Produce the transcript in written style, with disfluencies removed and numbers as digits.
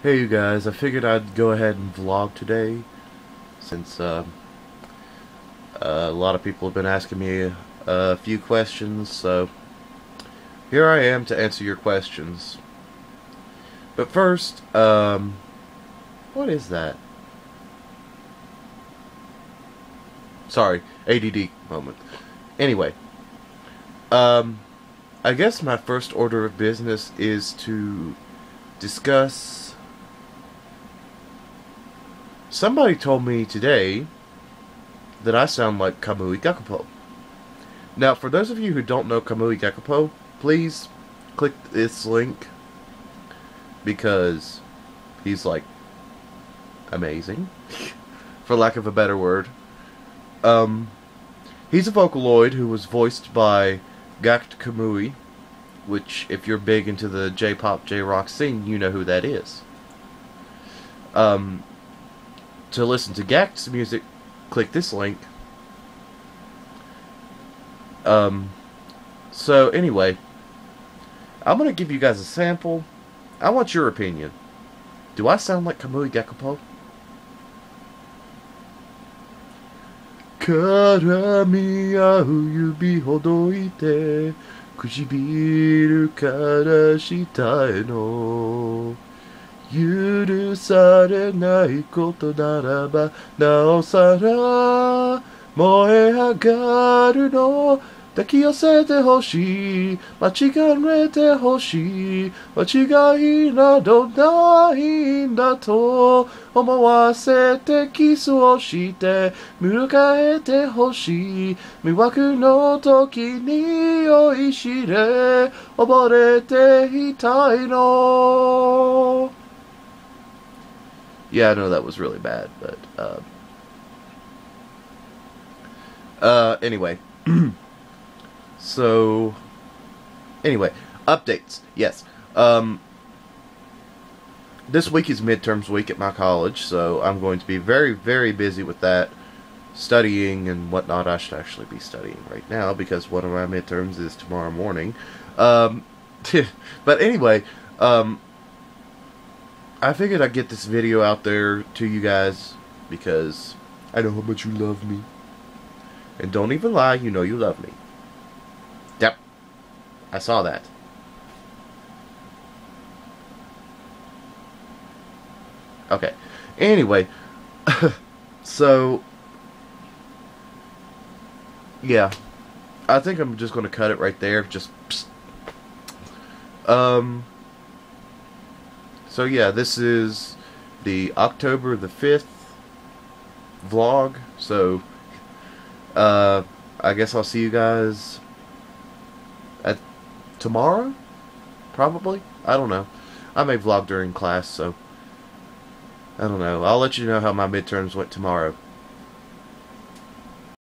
Hey you guys, I figured I'd go ahead and vlog today since a lot of people have been asking me a few questions, so here I am to answer your questions. But first, what is that? Sorry, ADD moment. Anyway, I guess my first order of business is to discuss. Somebody told me today that I sound like Kamui GAKUPO. Now, for those of you who don't know Kamui GAKUPO, please click this link because he's like amazing, for lack of a better word. He's a Vocaloid who was voiced by Kamui, which, if you're big into the J-pop, J-rock scene, you know who that is. To listen to Gak's music, click this link. So anyway, I'm gonna give you guys a sample. I want your opinion. Do I sound like Kamui GAKUPO? 絡み合う指ほどいて唇から下への許されないことならばなおさら燃え上がるの抱き寄せてほしい間違えてほしい間違いなどないんだと思わせてキスをして迎えてほしい魅惑の時に酔いしれ溺れていたいの Yeah, I know that was really bad, but anyway. So anyway, updates. Yes. This week is midterms week at my college, so I'm going to be very, very busy with that, studying and whatnot. I should actually be studying right now because one of my midterms is tomorrow morning. But anyway, I figured I'd get this video out there to you guys because I know how much you love me. And don't even lie, you know you love me. Yep. I saw that. Okay. Anyway, so yeah. I think I'm just going to cut it right there. Just So yeah, this is the October the 5th vlog. So I guess I'll see you guys at tomorrow? Probably? I don't know. I may vlog during class, so I don't know. I'll let you know how my midterms went tomorrow.